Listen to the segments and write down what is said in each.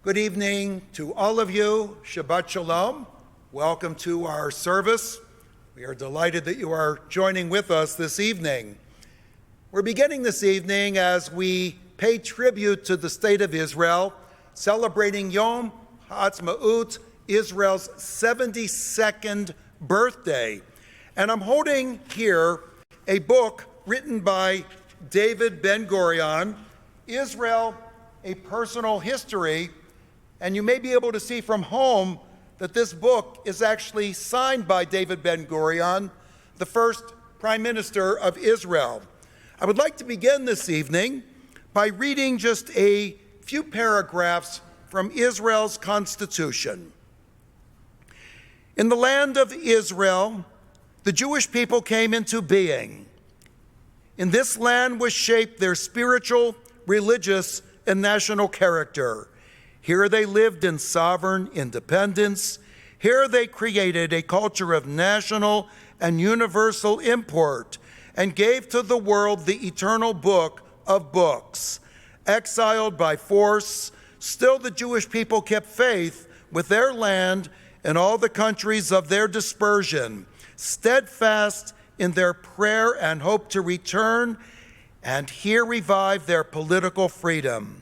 Good evening to all of you. Shabbat Shalom. Welcome to our service. We are delighted that you are joining with us this evening. We're beginning this evening as we pay tribute to the State of Israel, celebrating Yom HaAtzmaut, Israel's 72nd birthday. And I'm holding here a book written by David Ben-Gurion, Israel, A Personal History. And you may be able to see from home that this book is actually signed by David Ben-Gurion, the first Prime Minister of Israel. I would like to begin this evening by reading just a few paragraphs from Israel's Constitution. In the land of Israel, the Jewish people came into being. In this land was shaped their spiritual, religious, and national character. Here they lived in sovereign independence. Here they created a culture of national and universal import and gave to the world the eternal book of books. Exiled by force, still the Jewish people kept faith with their land and all the countries of their dispersion, steadfast in their prayer and hope to return, and here revive their political freedom.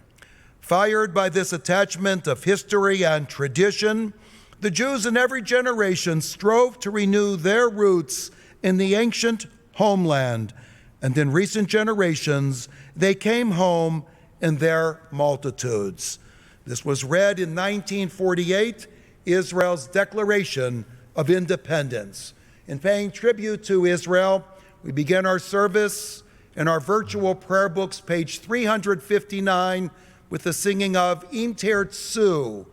Fired by this attachment of history and tradition, the Jews in every generation strove to renew their roots in the ancient homeland, and in recent generations, they came home in their multitudes. This was read in 1948, Israel's Declaration of Independence. In paying tribute to Israel, we begin our service in our virtual prayer books, page 359, with the singing of Im Tirtzu.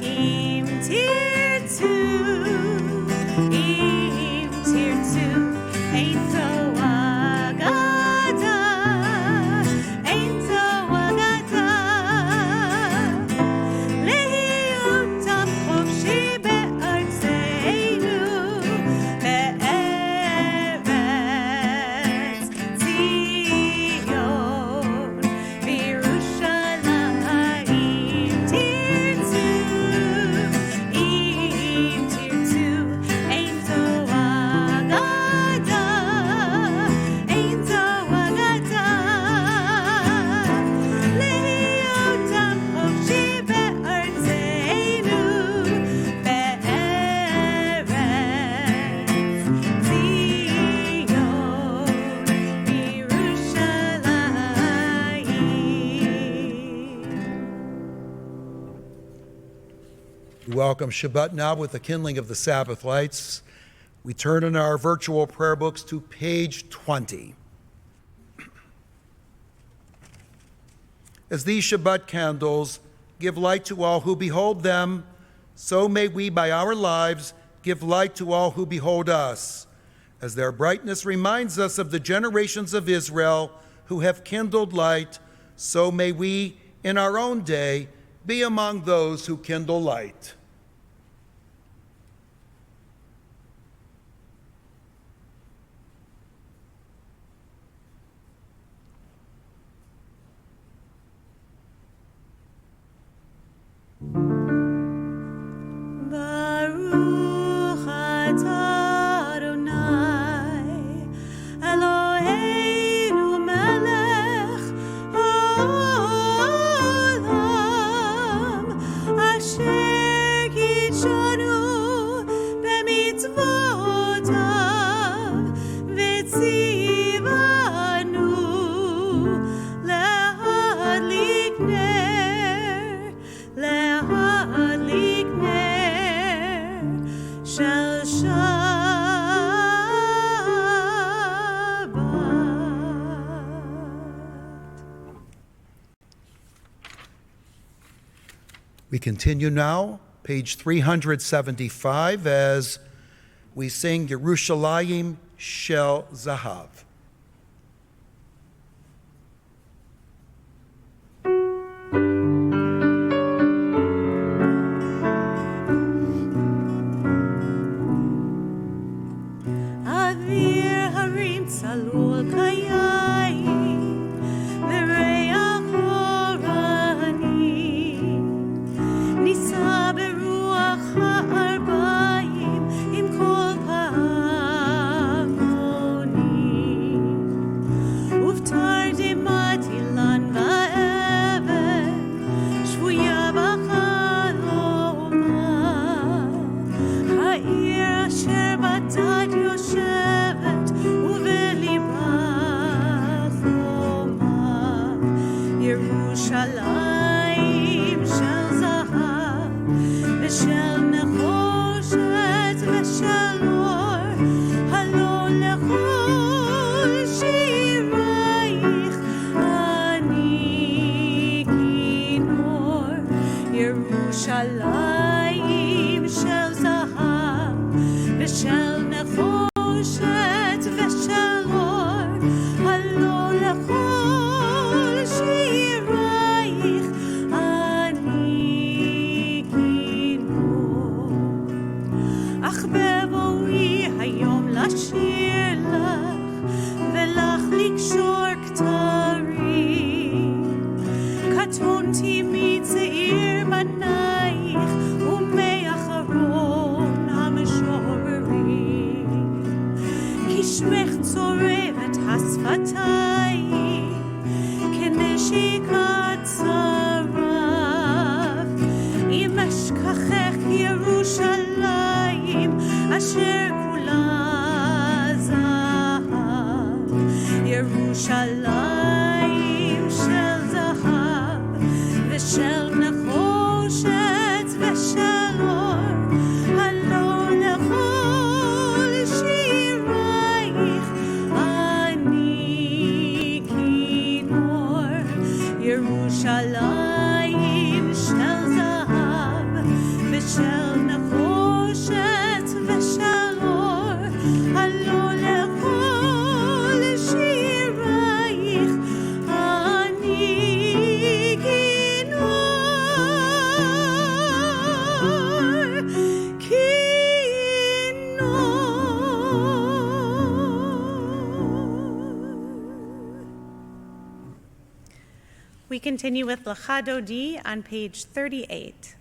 Im Tirtzu, Im Tirtzu, Ein so agada, Ein so agada, Lehiyot am chofshi be'artzeinu, be'eretz Zion, Yerushalayim. Tirtzu, Im Tirtzu, Ein so agada, Ein so agada, Lehiyot am chofshi be'artzeinu, be'eretz Zion, Yerushalayim. We welcome Shabbat now with the kindling of the Sabbath lights. We turn in our virtual prayer books to page 20. As these Shabbat candles give light to all who behold them, so may we by our lives give light to all who behold us. As their brightness reminds us of the generations of Israel who have kindled light, so may we in our own day be among those who kindle light. Baruch atah Adonai, Eloheinu melech haolam, asher kitshanu b'mitzvotav, v'tzivanu lehadlik ner shel Shabbat. We continue now, page 375, as we sing Yerushalayim Shel Zahav. Avir harim tzalul kayayim. השפתיים כנשיקת שרף, אם אשכחך ירושלים אשר כולה זהב, ירושלים של זהב ושל נחושת ושל אור, הלא לכל שירייך אני כינור, ירושלים של זהב ושל נחושת ושל אור, הלא לכל שירייך אני We continue with Lecha Dodi on page 38.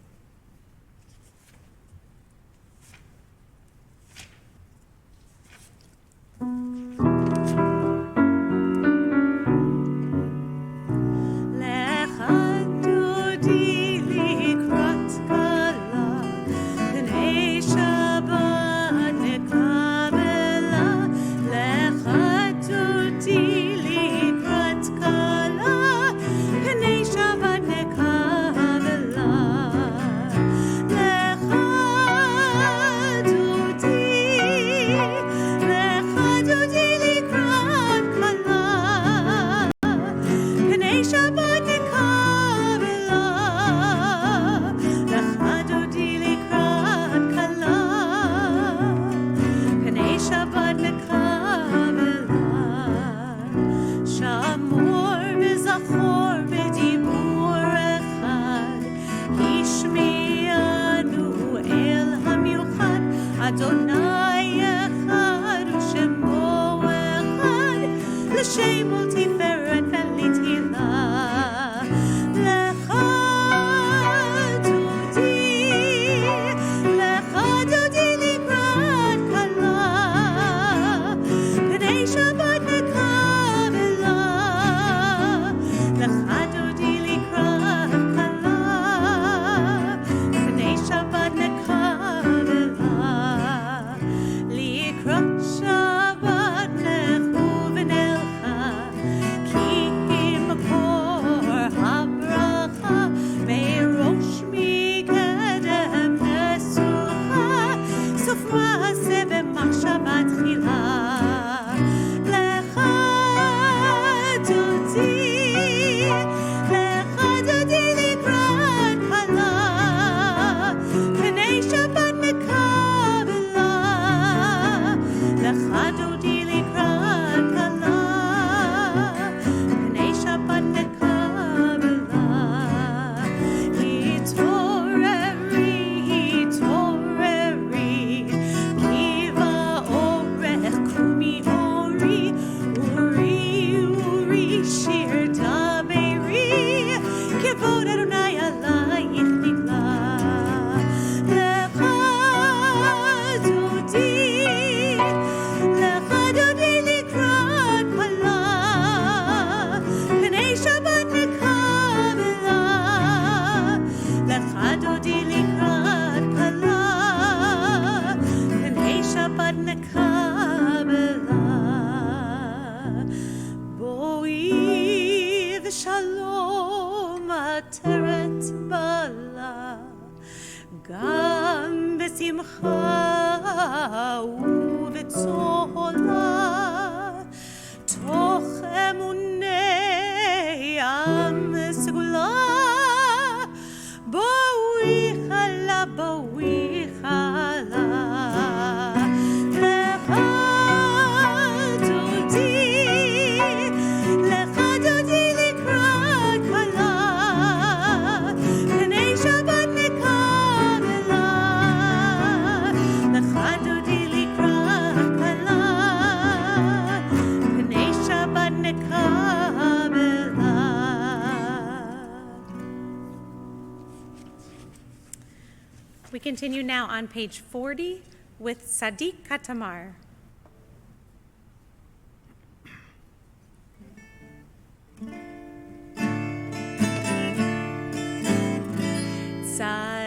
We continue now on page 40 with Sadiq Katamar.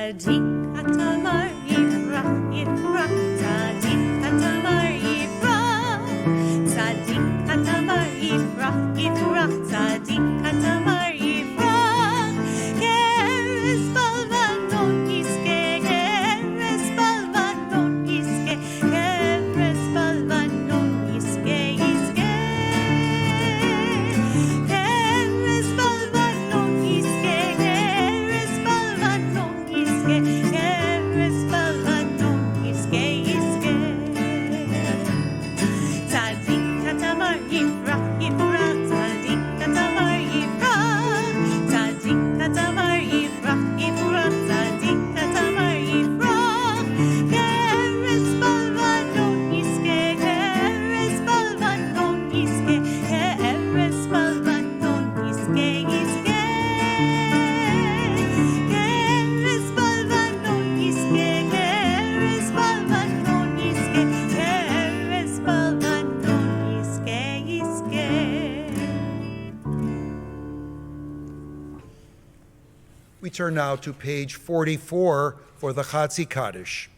Tzadik katamar yifrach, yifrach, tzadik katamar yifrach, tzadik katamar yifrach, yifrach, tzadik katamar yifrach. Keres balvanon iske, keres balvanon iske, keres balvanon iske, iske. Keres balvanon iske, keres balvanon iske, keres balvanon iske, iske. Tzadik katamar yifrach, yifrach, tzadik katamar yifrach, tzadik katamar yifrach, yifrach, tzadik katamar yifrach. Keres balvanon iske, keres balvanon iske, keres balvanon iske, iske. Keres balvanon iske, keres balvanon iske, keres balvanon iske, iske. We turn now to page 44 for the Chatzi Kaddish.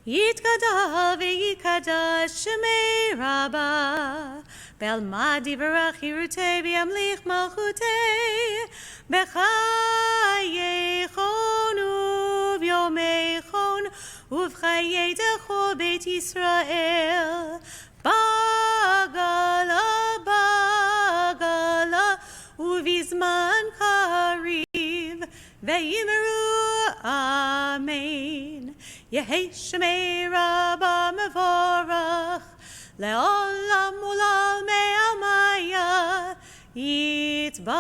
Yitkada v'yikada shemei rabba Belmad yivarach yirutei v'yamlich malchutei B'chayeichon uv'yomeichon Uv'chayei decho beit Yisrael Bagala, bagala Uv'izman kariv Ve'yimeru amen Yehei Shemei Rabba Mevorach Le'olam ulal me'amaya Yitbarach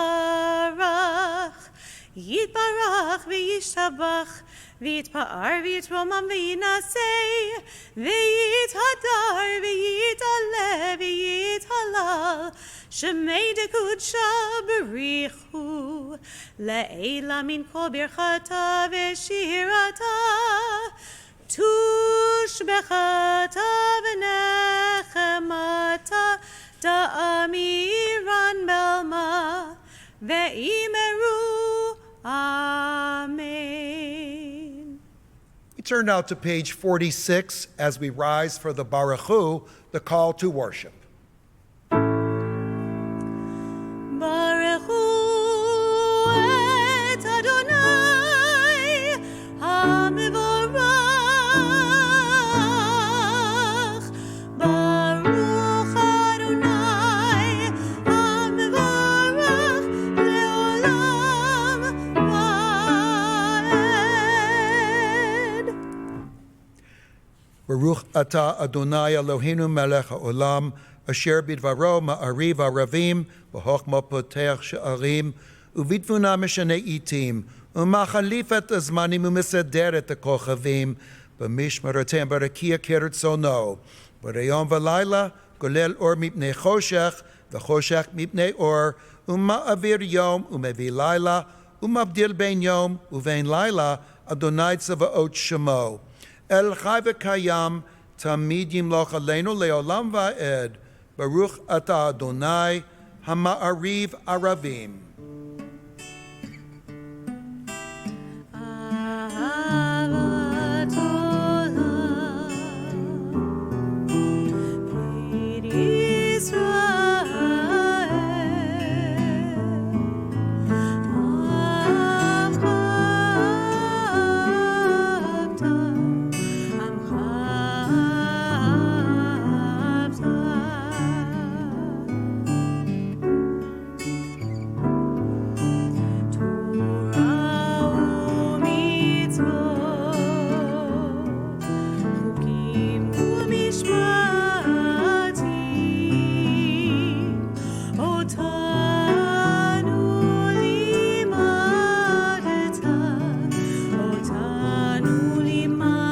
Yitbarach v'yishtabach V'yitpa'ar v'yitromam v'yinasei V'yithadar v'yitale v'yithalal Shemei dekudcha berichu Le'ela min kol birchata v'shirata Tushbechata v'nechemata Da'amiran belma Ve'imeru Amen. We turn now to page 46 as we rise for the Baruch Hu, the call to worship. Baruch Hu et Adonai HaMevorach Baruch Adonai HaMevorach Le'olam Va'ed Baruch Ata Adonai Eloheinu melech haolam asher bidvaro ma'ariv aravim v'chochma potech she'arim uvitvuna mishanei itim umachalif et azmanim umeseder et hakochavim b'mishmaratem barakia keret sono b'rayom v'layla golel or mipnei choshech v'choshech mipnei or uma'avir yom umevi layla umavdil bein yom uvein layla Adonai tzavaot shemo El Chai v'Kayam Tamid Yimloch Aleinu Leolam Va'ed Baruch Ata Adonai Hama'ariv Aravim. Ahavat olam, Beit Yisrael, Amcha avta, Amcha avta. Torah u'mitzvot, chukim u'mishpatim, otanu limadeta, otanu limadeta.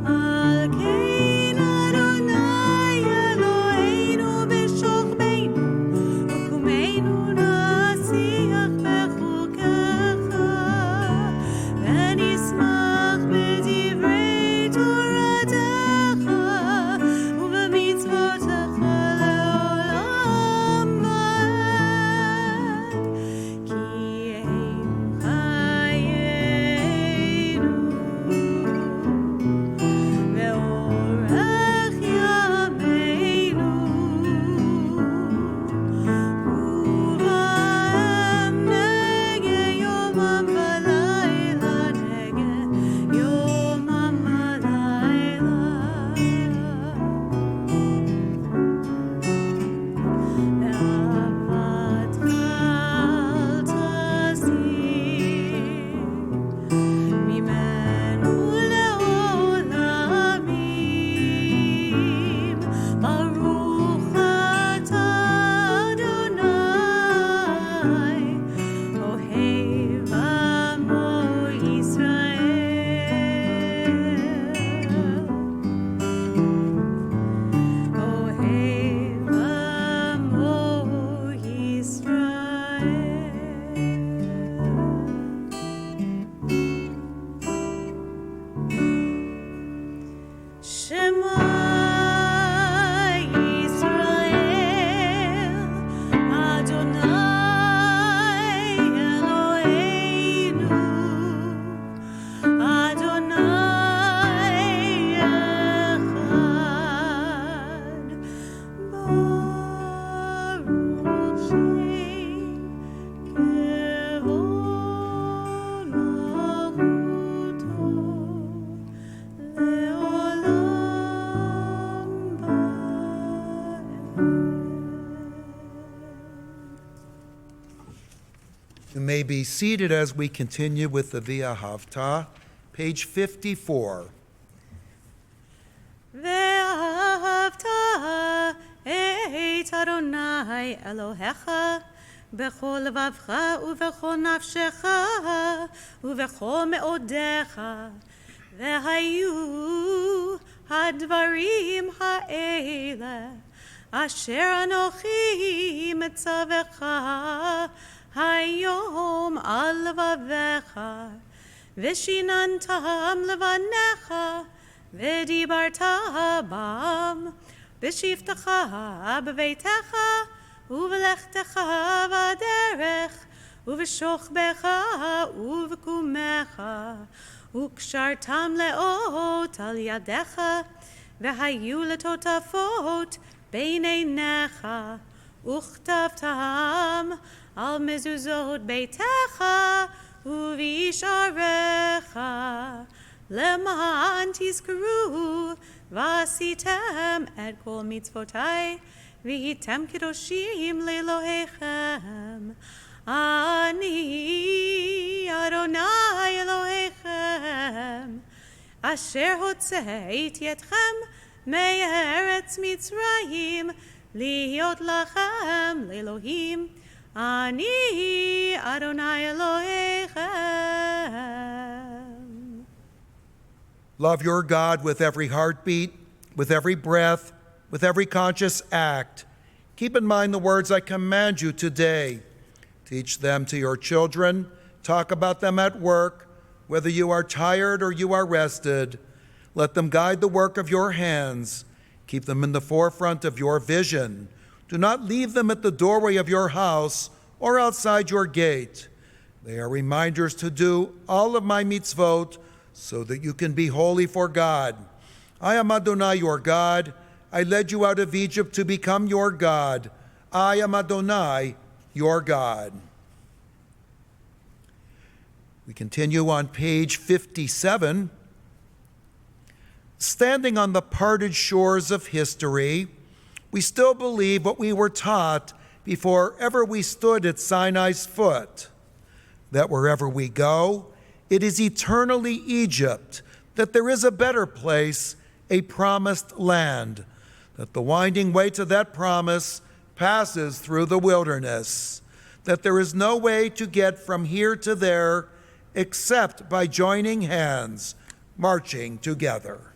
Al kein Adonai Eloheinu b'shokbeinu, u'kumeinu nasiach b'chukecha, v'nismach b'divrei Toratecha, u'b'mitzvotecha be seated as we continue with the Via Havta, page 54. ואהבת את אדוני אלוהיך בכל לבבך ובכל נפשך ובכל מאודיך, והיו הדברים האלה אשר אנוכי מצווך היום על לבביך, ושיננתם לבניך ודיברת בם בשבתך בביתך ובלכתך בדרך ובשוכבך ובקומך, וקשרתם לאות על ידיך, והיו לטוטפות בין עיניך, וכתבתם על מזוזות ביתך ובשעריך, למען תזכרו ועשיתם את כל מצוותי, והייתם קדושים לאלוהיכם. אני אדוני אלוהיכם, אשר הוצאתי אתכם מארץ מצרים, להיות לכם לאלוהים. אני אדוני אלוהיכם. Love your God with every heartbeat, with every breath, with every conscious act. Keep in mind the words I command you today. Teach them to your children. Talk about them at work, whether you are tired or you are rested. Let them guide the work of your hands. Keep them in the forefront of your vision. Do not leave them at the doorway of your house or outside your gate. They are reminders to do all of my mitzvot, so that you can be holy for God. I am Adonai, your God. I led you out of Egypt to become your God. I am Adonai, your God. We continue on page 57. Standing on the parted shores of history, we still believe what we were taught before ever we stood at Sinai's foot, that wherever we go, it is eternally Egypt, that there is a better place, a promised land, that the winding way to that promise passes through the wilderness, that there is no way to get from here to there except by joining hands, marching together.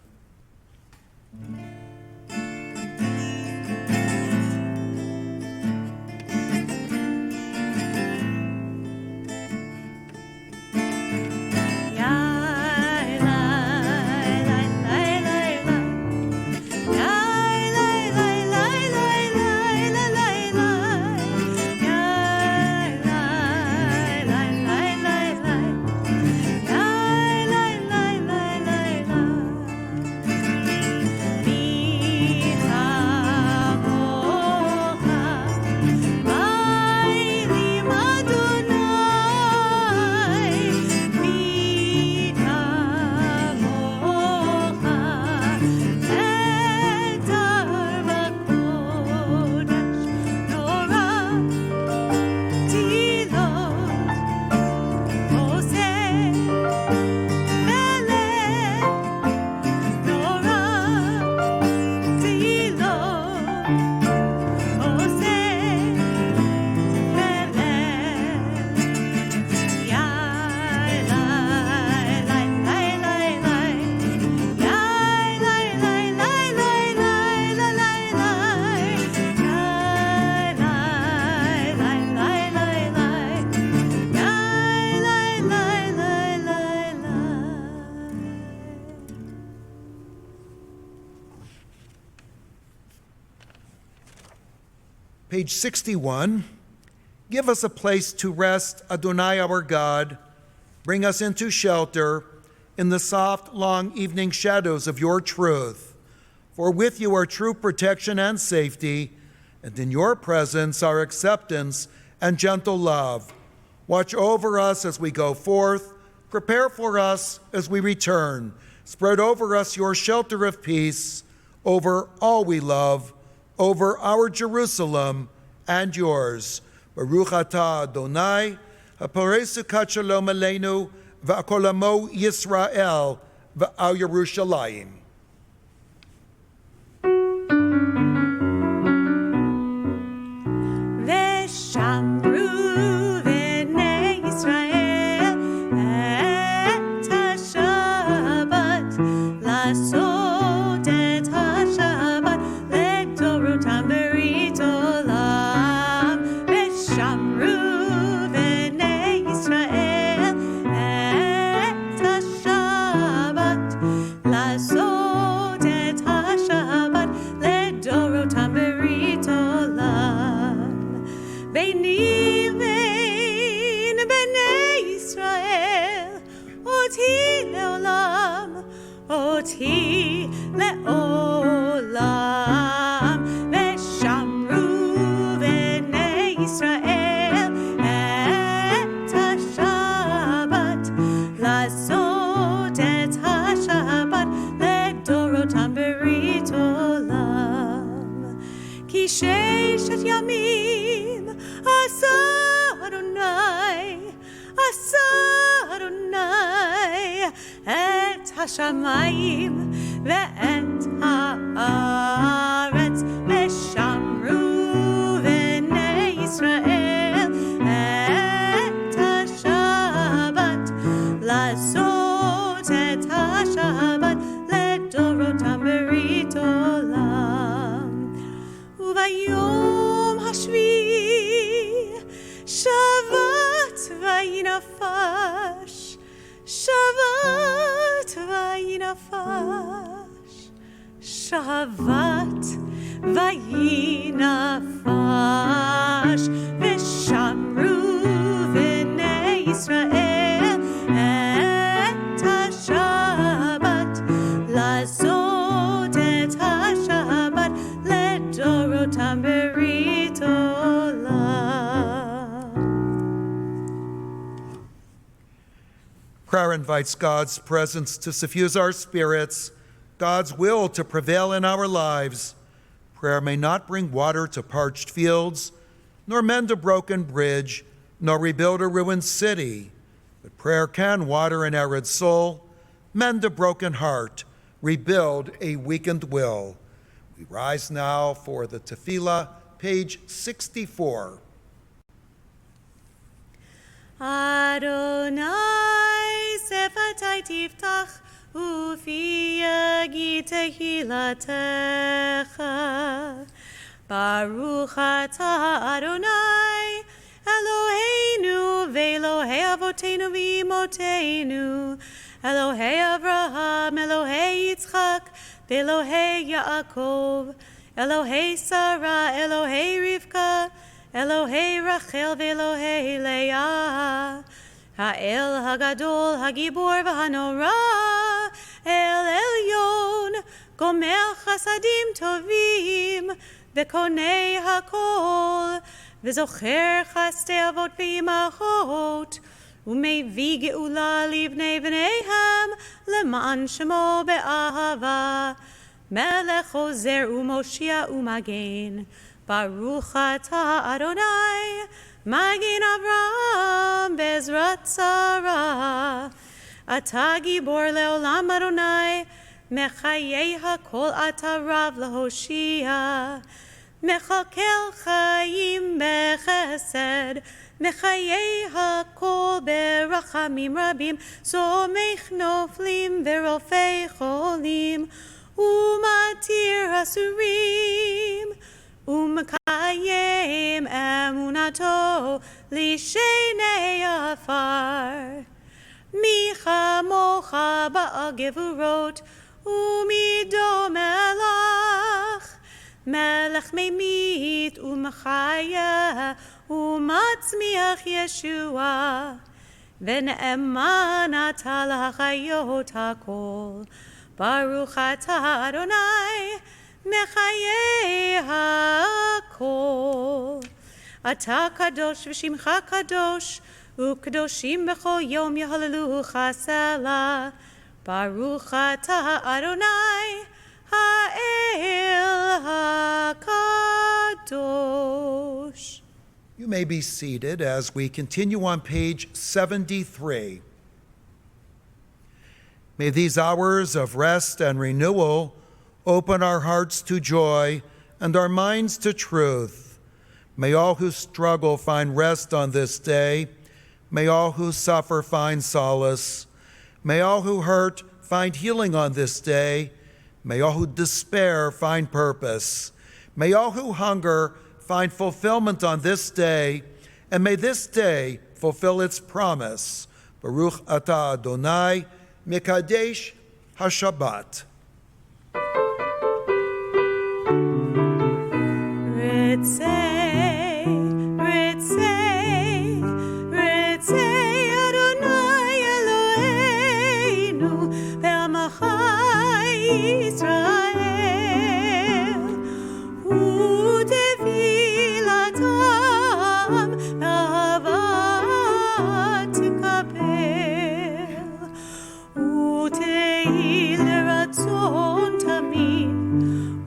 Page 61, give us a place to rest, Adonai our God. Bring us into shelter in the soft, long evening shadows of your truth. For with you are true protection and safety, and in your presence are acceptance and gentle love. Watch over us as we go forth. Prepare for us as we return. Spread over us your shelter of peace, over all we love, over our Jerusalem and yours. Baruch atah Adonai, הפורס סוכת שלום עלינו ועל עמו ישראל ועל ירושלים. ושמרו בני ישראל את השבת, לעשות את השבת לדורותם ברית עולם. ושמרו בני ישראל את השבת, לעשות את השבת לדורותם ברית עולם. ביני ובין בני ישראל, אותי לעולם, אותי לעולם. ושמרו בני ישראל את השבת, לעשות את השבת לדורותם ברית עולם. כי ששת ימים עשה אדוני את השמיים ואת הארץ. ושמרו בני ישראל את השבת, לעשות את השבת לדורותם ברית עולם. וביום השביעי שבת וינפש, שבת וינפש, שבת וינפש. ושמרו בני ישראל את השבת, לעשות את השבת לדורותם ברית עולם. Prayer invites God's presence to suffuse our spirits, God's will to prevail in our lives. Prayer may not bring water to parched fields, nor mend a broken bridge, nor rebuild a ruined city. But prayer can water an arid soul, mend a broken heart, rebuild a weakened will. We rise now for the Tefillah, page 64. Adonai sefatai tiftach ufi yagi tehilatecha. Baruch atah Adonai Eloheinu ve'Elohei avotenu v'imotenu, Elohei Avraham, Elohei Yitzchak, ve'Elohei Yaakov, Elohei Sarah, Elohei Rivka, Elohei Rachel ve'Elohei Leah, Ha'el Hagadol, Hagibor v'Hanora, El Elyon, Gomer Chasadim Tovim, Ve'Konei Hakol, Ve'Zocher Chastei Avot Ve'imachot, U'mevii Geula Livnei V'neihem, Leman Shemo Be'ahava, Melech Ozer U'Moshia U'Magen, Baruch atah Adonai, Magen Avraham Bezrat Sarah. Atah Gibor Leolam Adonai, Mechayei HaKol atah Rav Lehoshia. Mechalkel Chayim Bechesed, Mechayei HaKol Berachamim Rabim, Somech Noflim Verofei Cholim, Umatir Hasurim, Umekayem Emunato Lishenei Afar. Micha Mocha Ba'agevurot Umido Melach, Melech Memit Umechaya Umatzmiach Yeshua, V'ne'eman atah l'chayot hakol. Baruch atah Adonai Mechayei hakol. Atah kadosh v'shimcha kadosh, u'kadoshim b'chol yom yahalelucha selah. Baruch atah Adonai ha'el. 'El Hakadosh. You may be seated as we continue on page 73. May these hours of rest and renewal open our hearts to joy and our minds to truth. May all who struggle find rest on this day. May all who suffer find solace. May all who hurt find healing on this day. May all who despair find purpose. May all who hunger find fulfillment on this day, and may this day fulfill its promise. Baruch atah Adonai, Mekadesh HaShabbat. Ritzei, Ritzei, Ritzei Adonai Eloheinu be'amacha Yisrael u'tefilatam ba'avat tikapel u'tehi leratzon tamid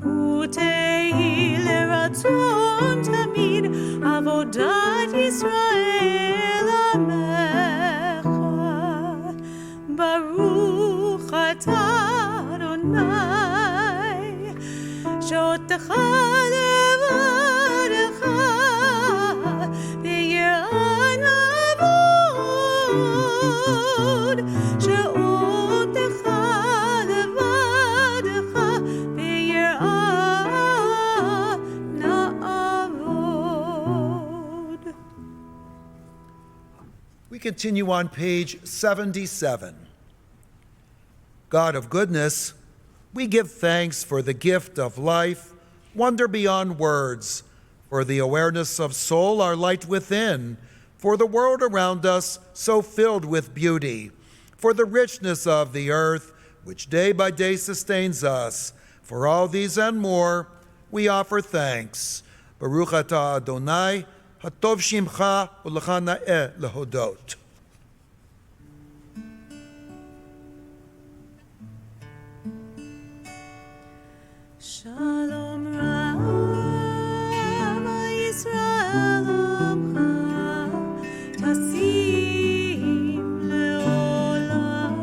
u'tehi leratzon tamid avodat Yisrael amecha Baruch atah Adonai she'otecha levadecha b'yir'at na'avod she'otecha levadecha b'yir'at na'avod. We continue on page 77. God of goodness, we give thanks for the gift of life, wonder beyond words, for the awareness of soul, our light within, for the world around us so filled with beauty, for the richness of the earth, which day by day sustains us. For all these and more, we offer thanks. Baruch atah Adonai, hatov shimcha u'lecha na'eh lehodot. Shalom Rav Yisrael Amcha Tasim Leolam.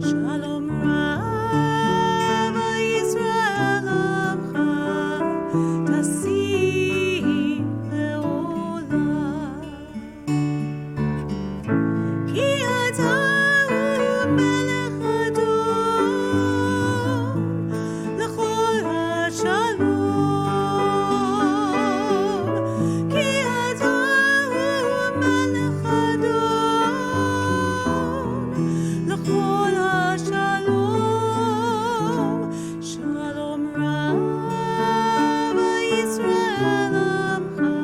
Shalom Rav Yisrael Amcha Tasim Leolam. Ki ata hu melech Adon l'chol hashalom. Ki ata hu melech Adon l'chol hashalom. Shalom Rav Yisrael Amcha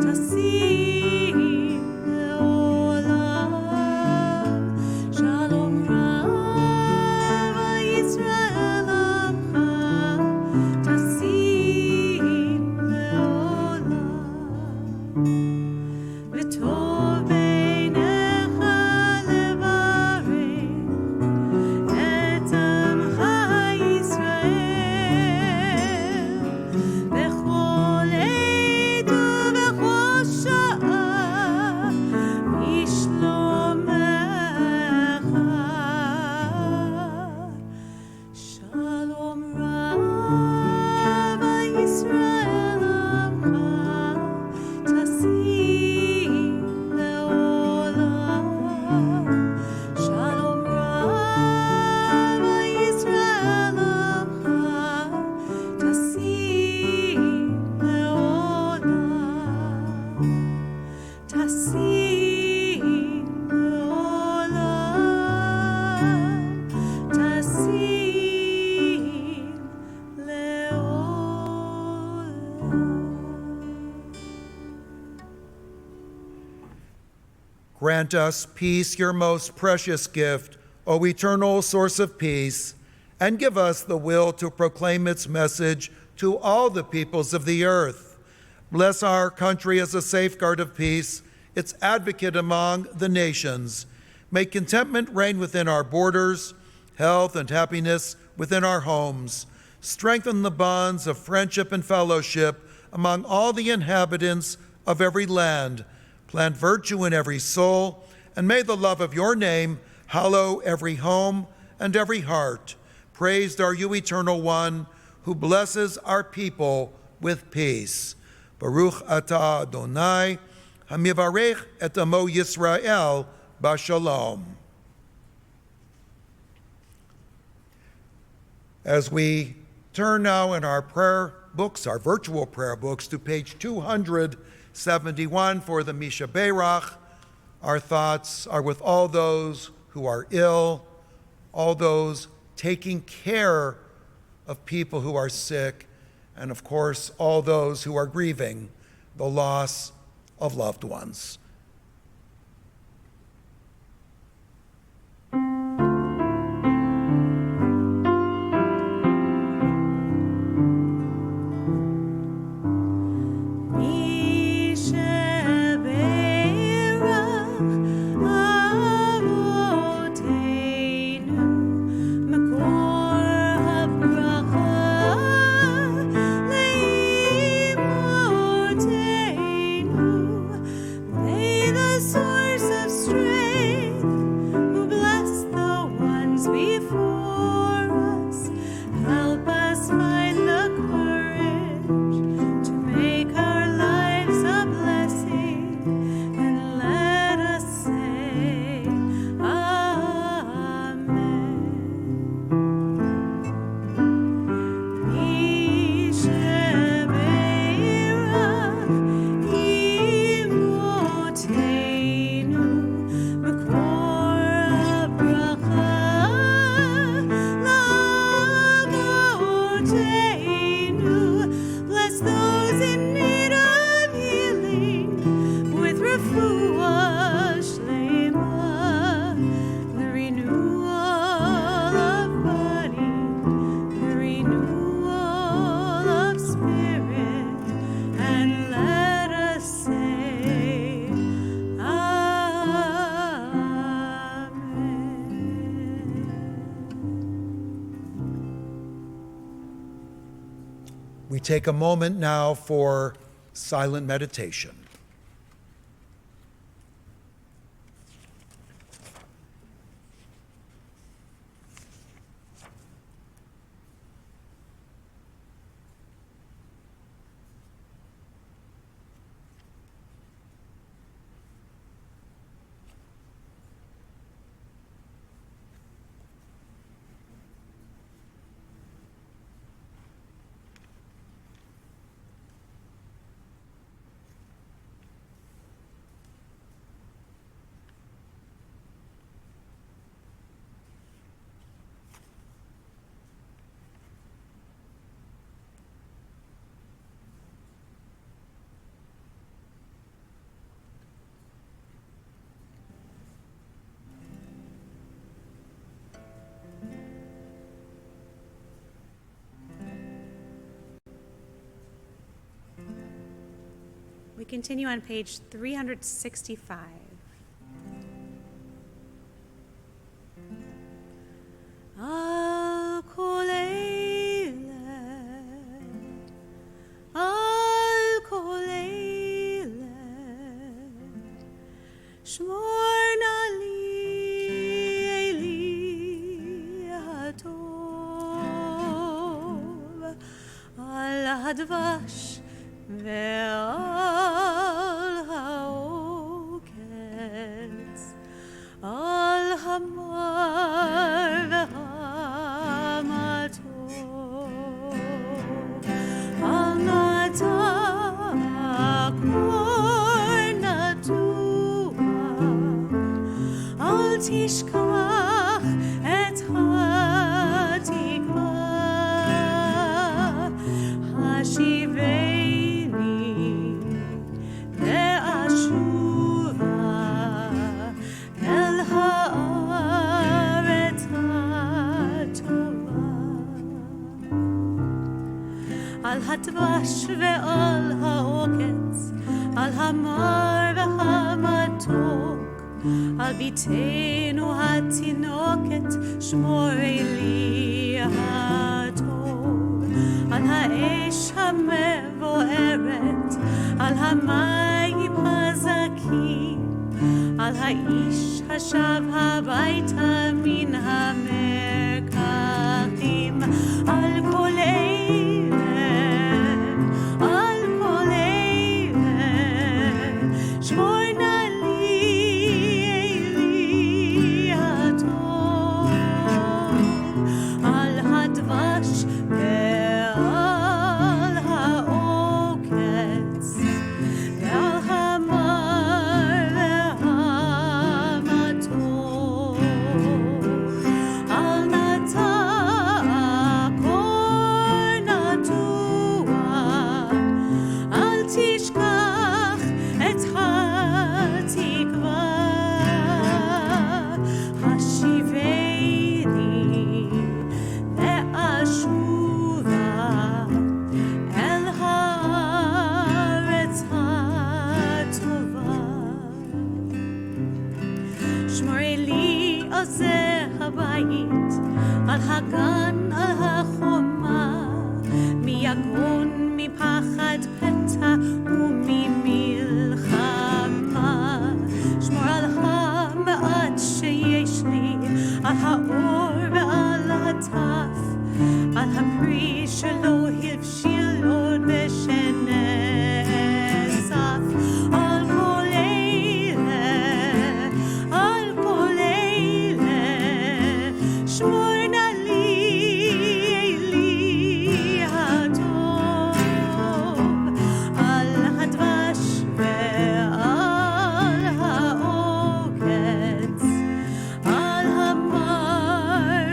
Tasim Leolam. Shalom Rav Yisrael Amcha Tasim Leolam. V'tov beinecha levarech et amcha Yisrael b'chol עת ובכל שעה בשלומך. Shalom Rav Yisrael Amcha Tasim Leolam. Shalom Rav Yisrael Amcha Tasim Leolam. Tasim Leolam. Tasim Leolam. Grant us peace, your most precious gift, O eternal source of peace, and give us the will to proclaim its message to all the peoples of the earth. Bless our country as a safeguard of peace, its advocate among the nations. May contentment reign within our borders, health and happiness within our homes. Strengthen the bonds of friendship and fellowship among all the inhabitants of every land. Plant virtue in every soul, and may the love of your name hallow every home and every heart. Praised are you, Eternal One, who blesses our people with peace. Baruch atah Adonai, hamivarech et amo Yisrael b'shalom. As we turn now in our prayer books, our virtual prayer books, to page 271 for the Misha Beirach, our thoughts are with all those who are ill, all those taking care of people who are sick, and of course, all those who are grieving the loss of loved ones. We take a moment now for silent meditation. We continue on page 365. הדבש ועל העוקץ, על המר והמתוק, על נטע כור נטוע, אל תשכח את התקווה. השיבני ואשובה אל הארץ הטובה. על הדבש ועל העוקץ, על המר והמתוק, על ביתנו התינוקת שמורי לי הטוב. על האש המבוערת, על המים הזכים, על האיש השב הביתה מן המרקעים, על כל אלה, על כל אלה, שמור נא לי אלי הטוב, על הדבש ועל העוקץ, ועל המר והמתוק, על נטע קור נטוע, אל תשכח את התקווה, השיבני ואשובה אל הארץ הטובה. שמורי לי על זה הבית, על הגן, על החומה, מיגון, מפחד פתע וממלחמה. שמור על המעט שיש לי, על האור ועל הטף, על הפרי שלא הבשיל עוד ושנאסף, על כל אלה, על כל אלה, שמור נא לי אלי הטוב, על הדבש ועל העוקץ, על המר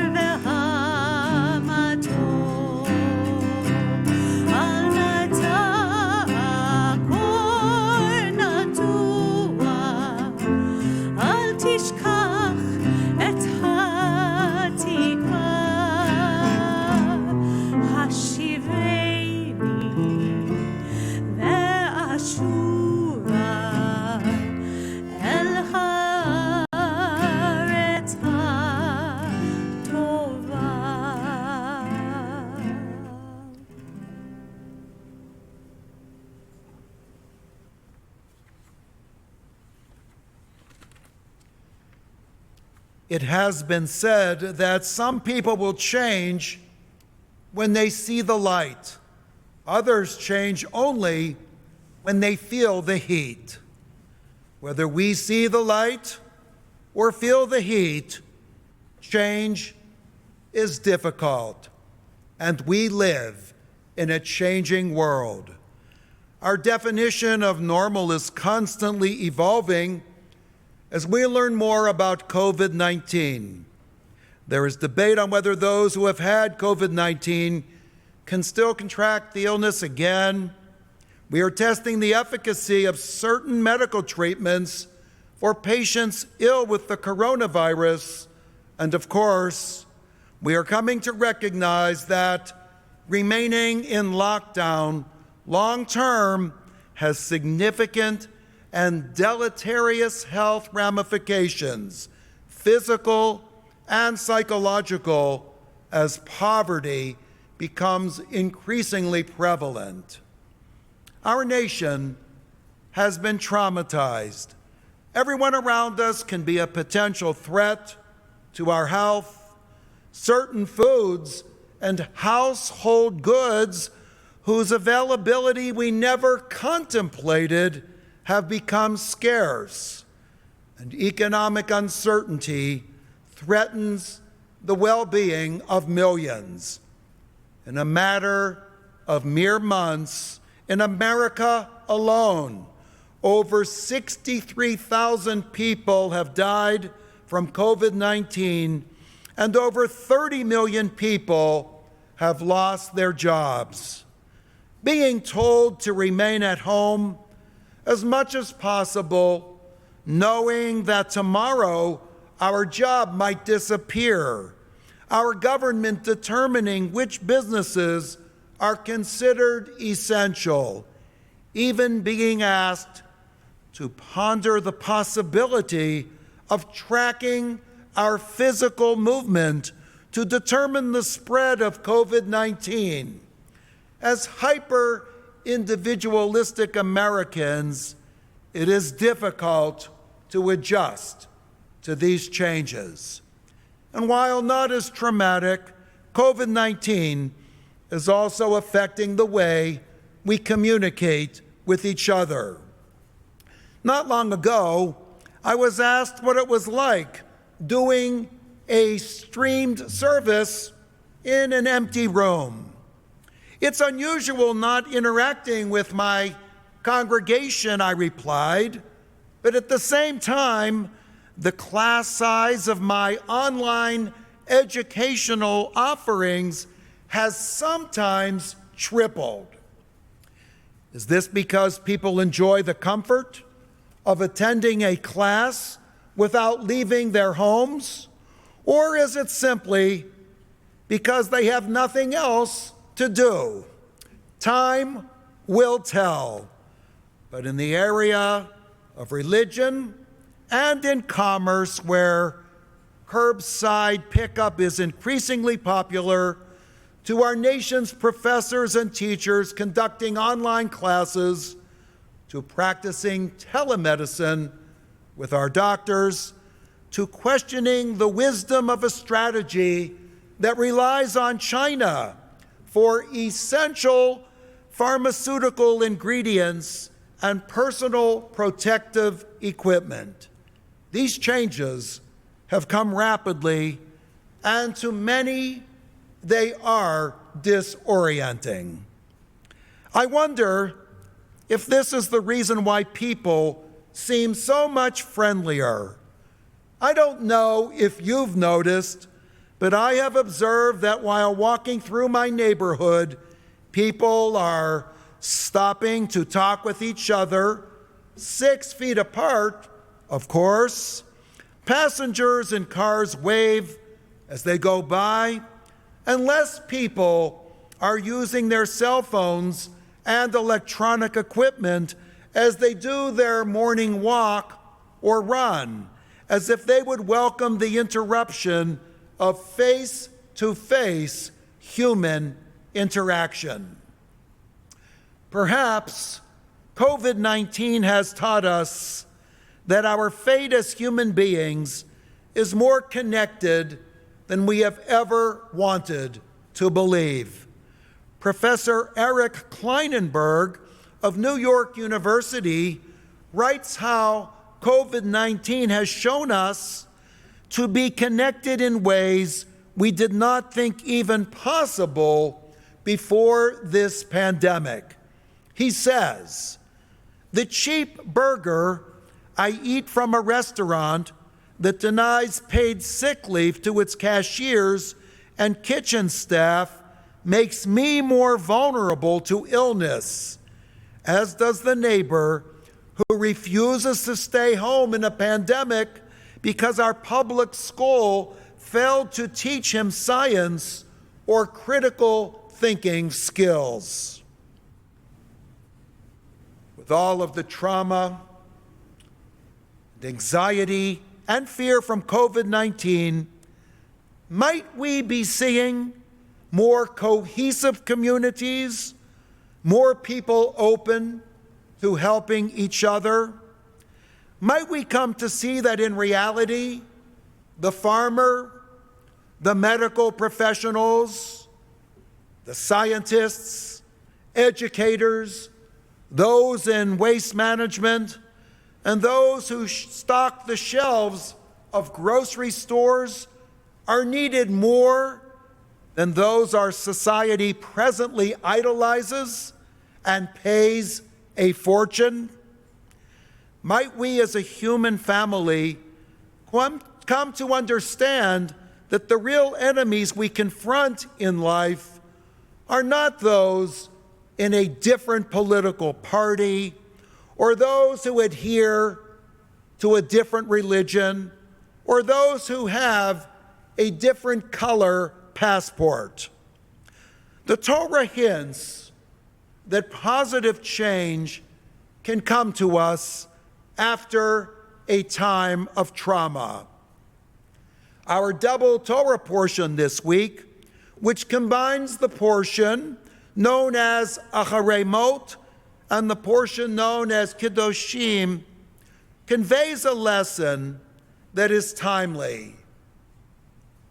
והמתוק, על נטע קור נטוע, אל תשכח את התקווה, השיבני ואשובה אל הארץ הטובה. It has been said that some people will change when they see the light. Others change only when they feel the heat. Whether we see the light or feel the heat, change is difficult, and we live in a changing world. Our definition of normal is constantly evolving as we learn more about COVID-19. There is debate on whether those who have had COVID-19 can still contract the illness again. We are testing the efficacy of certain medical treatments for patients ill with the coronavirus. And of course, we are coming to recognize that remaining in lockdown long-term has significant and deleterious health ramifications, physical and psychological, as poverty becomes increasingly prevalent. Our nation has been traumatized. Everyone around us can be a potential threat to our health. Certain foods and household goods whose availability we never contemplated have become scarce, and economic uncertainty threatens the well-being of millions. In a matter of mere months, in America alone, over 63,000 people have died from COVID-19, and over 30 million people have lost their jobs. Being told to remain at home as much as possible, knowing that tomorrow our job might disappear, our government determining which businesses are considered essential, even being asked to ponder the possibility of tracking our physical movement to determine the spread of COVID-19. as hyper-individualistic Americans, it is difficult to adjust to these changes. And while not as traumatic, COVID-19 is also affecting the way we communicate with each other. Not long ago, I was asked what it was like doing a streamed service in an empty room. It's unusual not interacting with my congregation, I replied, but at the same time, the class size of my online educational offerings has sometimes tripled. Is this because people enjoy the comfort of attending a class without leaving their homes? Or is it simply because they have nothing else to do? Time will tell. But in the area of religion and in commerce, where curbside pickup is increasingly popular, to our nation's professors and teachers conducting online classes, to practicing telemedicine with our doctors, to questioning the wisdom of a strategy that relies on China for essential pharmaceutical ingredients and personal protective equipment. These changes have come rapidly, and to many, they are disorienting. I wonder if this is the reason why people seem so much friendlier. I don't know if you've noticed, but I have observed that while walking through my neighborhood, people are stopping to talk with each other, 6 feet apart, of course. Passengers in cars wave as they go by, and less people are using their cell phones and electronic equipment as they do their morning walk or run, as if they would welcome the interruption of face-to-face human interaction. Perhaps COVID-19 has taught us that our fate as human beings is more connected than we have ever wanted to believe. Professor Eric Kleinenberg of New York University writes how COVID-19 has shown us to be connected in ways we did not think even possible before this pandemic. He says, "The cheap burger I eat from a restaurant that denies paid sick leave to its cashiers and kitchen staff makes me more vulnerable to illness, as does the neighbor who refuses to stay home in a pandemic because our public school failed to teach him science or critical thinking skills." With all of the trauma, the anxiety, and fear from COVID-19, might we be seeing more cohesive communities, more people open to helping each other? Might we come to see that in reality, the farmer, the medical professionals, the scientists, educators, those in waste management, and those who stock the shelves of grocery stores are needed more than those our society presently idolizes and pays a fortune? Might we as a human family come to understand that the real enemies we confront in life are not those in a different political party or those who adhere to a different religion or those who have a different color passport? The Torah hints that positive change can come to us after a time of trauma. Our double Torah portion this week, which combines the portion known as Acharemot and the portion known as Kedoshim conveys a lesson that is timely.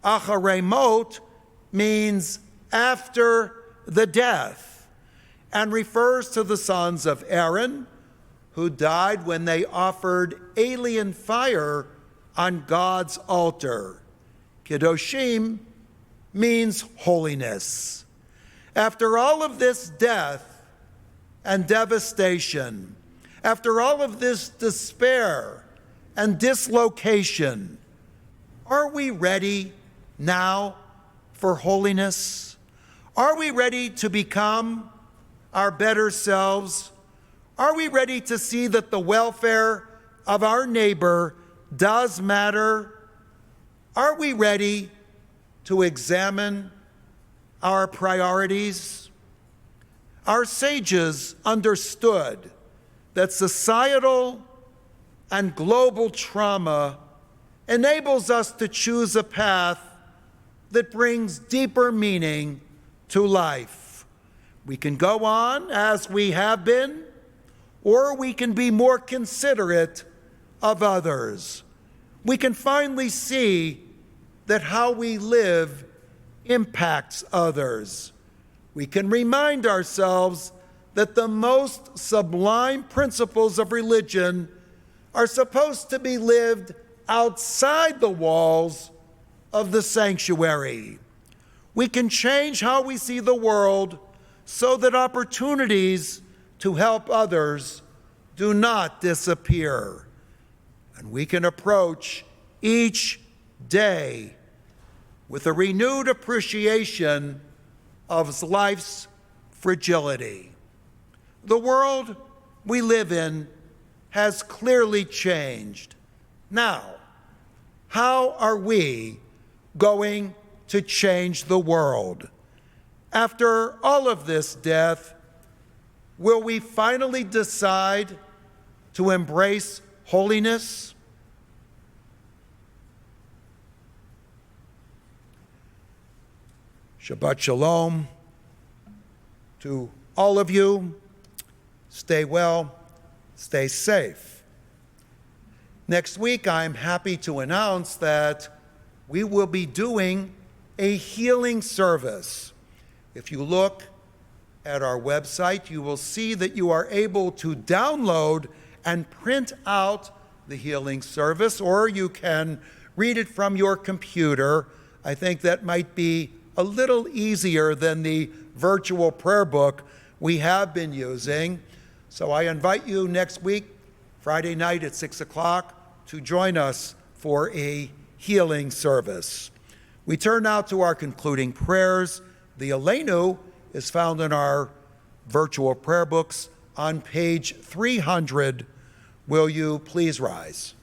Acharemot means after the death and refers to the sons of Aaron who died when they offered alien fire on God's altar. Kedoshim means holiness. After all of this death and devastation, after all of this despair and dislocation, are we ready now for holiness? Are we ready to become our better selves? Are we ready to see that the welfare of our neighbor does matter? Are we ready to examine our priorities? Our sages understood that societal and global trauma enables us to choose a path that brings deeper meaning to life. We can go on as we have been, or we can be more considerate of others. We can finally see that how we live impacts others. We can remind ourselves that the most sublime principles of religion are supposed to be lived outside the walls of the sanctuary. We can change how we see the world so that opportunities to help others do not disappear. And we can approach each day with a renewed appreciation of life's fragility. The world we live in has clearly changed. Now, how are we going to change the world? After all of this death, will we finally decide to embrace holiness? Shabbat Shalom to all of you. Stay well, stay safe. Next week, I'm happy to announce that we will be doing a healing service. If you look at our website, you will see that you are able to download and print out the healing service, or you can read it from your computer. I think that might be a little easier than the virtual prayer book we have been using. So I invite you next week, Friday night at 6 o'clock, to join us for a healing service. We turn now to our concluding prayers. The Aleinu is found in our virtual prayer books on page 300. Will you please rise?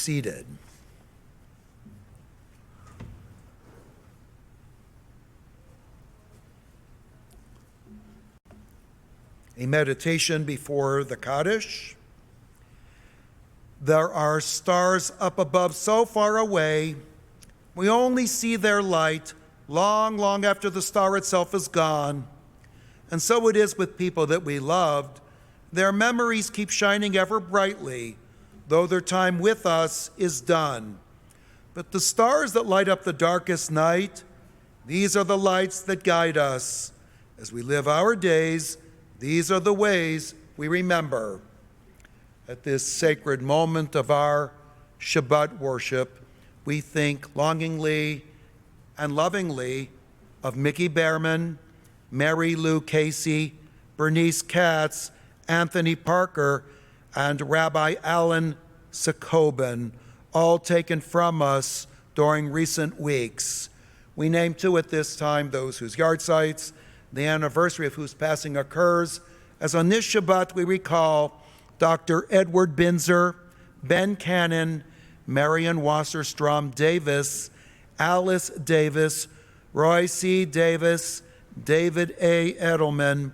seated. A meditation before the Kaddish. There are stars up above so far away, we only see their light long, long after the star itself is gone. And so it is with people that we loved. Their memories keep shining ever brightly, though their time with us is done. But the stars that light up the darkest night, these are the lights that guide us. As we live our days, these are the ways we remember. At this sacred moment of our Shabbat worship, we think longingly and lovingly of Mickey Behrman, Mary Lou Casey, Bernice Katz, Anthony Parker, and Rabbi Alan Sakobin, all taken from us during recent weeks. We name too at this time those whose yahrzeits, the anniversary of whose passing occurs, as on this Shabbat we recall Dr. Edward Binzer, Ben Cannon, Marion Wasserstrom Davis, Alice Davis, Roy C. Davis, David A. Edelman,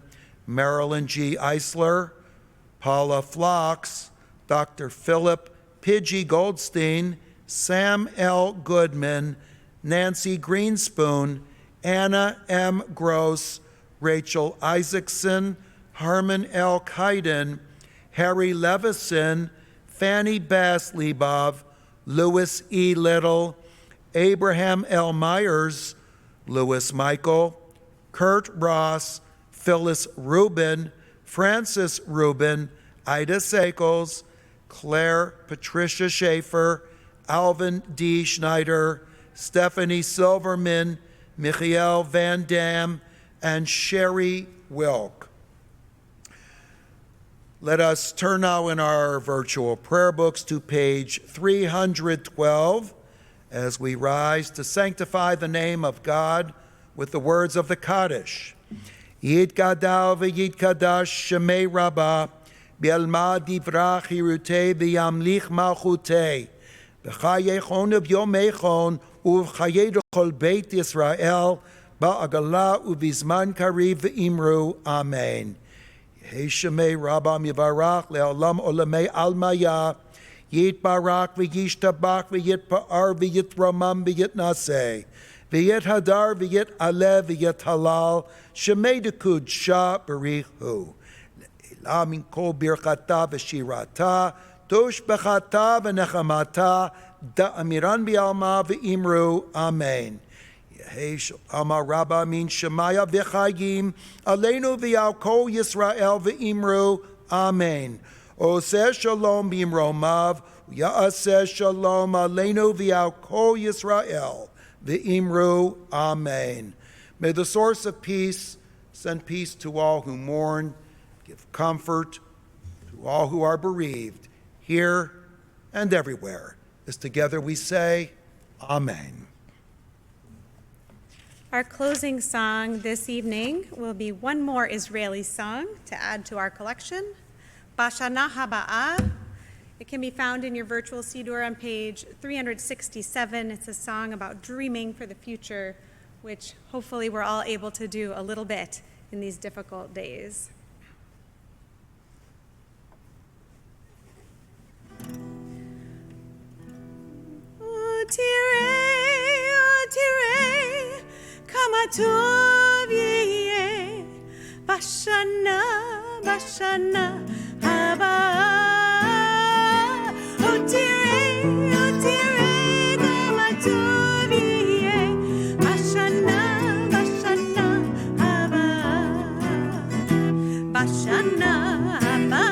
Marilyn G. Eisler, Paula Phlox, Dr. Philip Pidgey Goldstein, Sam L. Goodman, Nancy Greenspoon, Anna M. Gross, Rachel Isaacson, Harmon L. Kaiden, Harry Levison, Fanny Bass-Lebov, Louis E. Little, Abraham L. Myers, Louis Michael, Kurt Ross, Phyllis Rubin, Francis Rubin, Ida Sakels, Claire Patricia Schaefer, Alvin D. Schneider, Stephanie Silverman, Michael Van Dam, and Sherry Wilk. Let us turn now in our virtual prayer books to page 312 as we rise to sanctify the name of God with the words of the Kaddish. Yitkadav v'yitkadash shemei rabbah, bi'alma divrach hirutei v'yamlich malchutei, v'chayechon v'yomechon uv'chayei d'chol beit Yisrael, ba'agala uv'izman kariv v'imru, Amen. Yehei shemei rabbah mivarach le'olam olamei almaya, yitbarak v'yishtabach v'yitpa'ar v'yitramam v'yitnaseh, v'yit hadar v'yit alev v'yit halal, shemei dekud shah barichu. Le'ila min kol birchata v'shirata, tosh bechata v'nechamata, da'amiran bi'alma v'imru, Amen. Yehei shalama rabba min shemaya v'chayim, aleinu v'yal kol Yisrael v'imru, Amen. Oseh shalom b'imromav, ya'aseh shalom aleinu v'yal kol Yisrael, v'imru, Amen. May the source of peace send peace to all who mourn, give comfort to all who are bereaved, here and everywhere. As together we say, Amen. Our closing song this evening will be one more Israeli song to add to our collection, Bashana Haba'ah. It can be found in your virtual Siddur on page 367. It's a song about dreaming for the future, which hopefully we're all able to do a little bit in these difficult days. O tirei, kama tov yeh, bashana haba. O tirei, kama tov yeh, bashana haba. Bashana haba,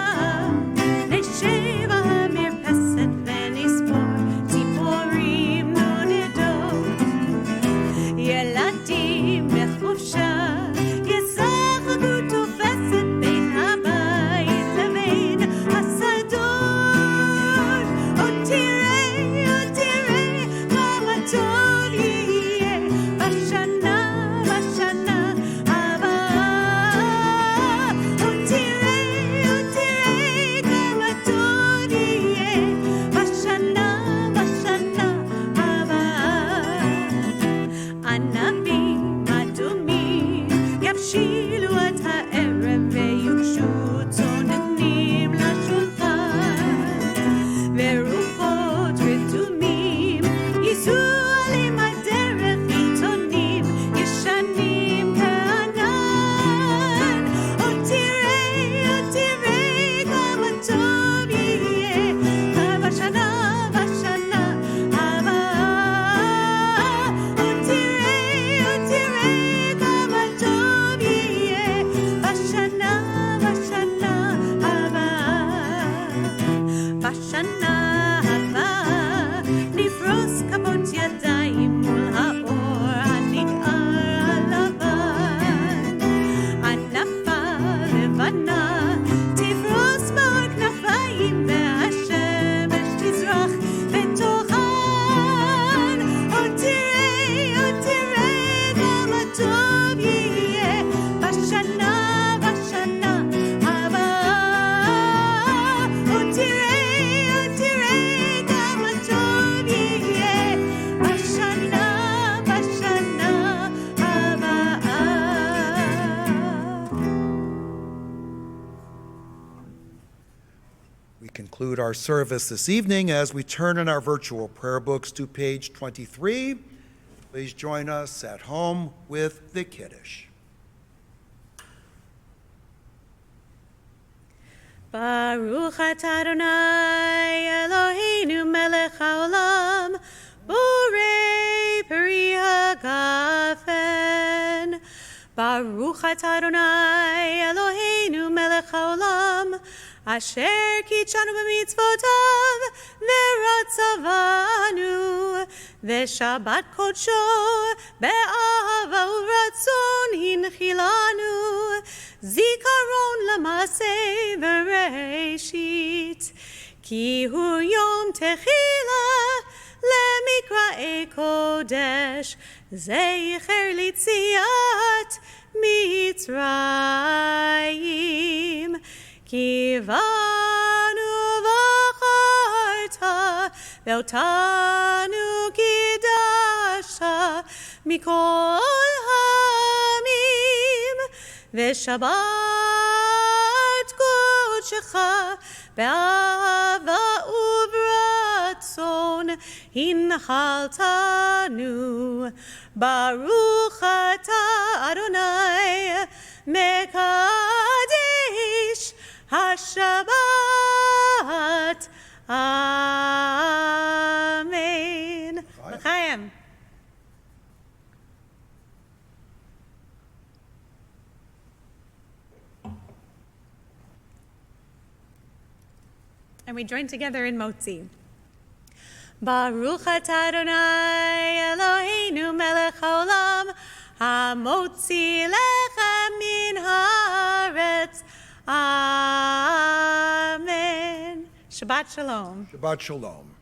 nesheva mirpeset v'nispor, tziporim nodedot, ילדים בחופשה, ישחקו תופסת בין הבית לבין השדות. עוד תראה, כמה טוב יהיה בשנה הבאה. עוד תראה, כמה טוב יהיה בשנה conclude our service this evening as we turn in our virtual prayer books to page 23. Please join us at home with the Kiddush. Baruch atah Adonai Eloheinu melech haolam borei peri hagafen. Baruch atah Adonai Eloheinu melech haolam asher kitshanu b'mitzvotav v'ratzavanu v'shabbat kodsho be'ahava u'ratzon hinchilanu zikaron l'maseh v'reishit ki hu yom techila lemikra'e kodesh zecher litziat mitzrayim kivanu v'acharta ve'otanu kidashta mikol hamim ve'shabbat kodshecha be'ahava u'b'ratzon hinchaltanu Baruch atah Adonai mekadesh HaShabbat. Amen. L'chaim. And we join together in Motzi. Baruch atah Adonai Eloheinu melech haolam hamotzi lechem min haaretz. Amen. Shabbat Shalom. Shabbat Shalom.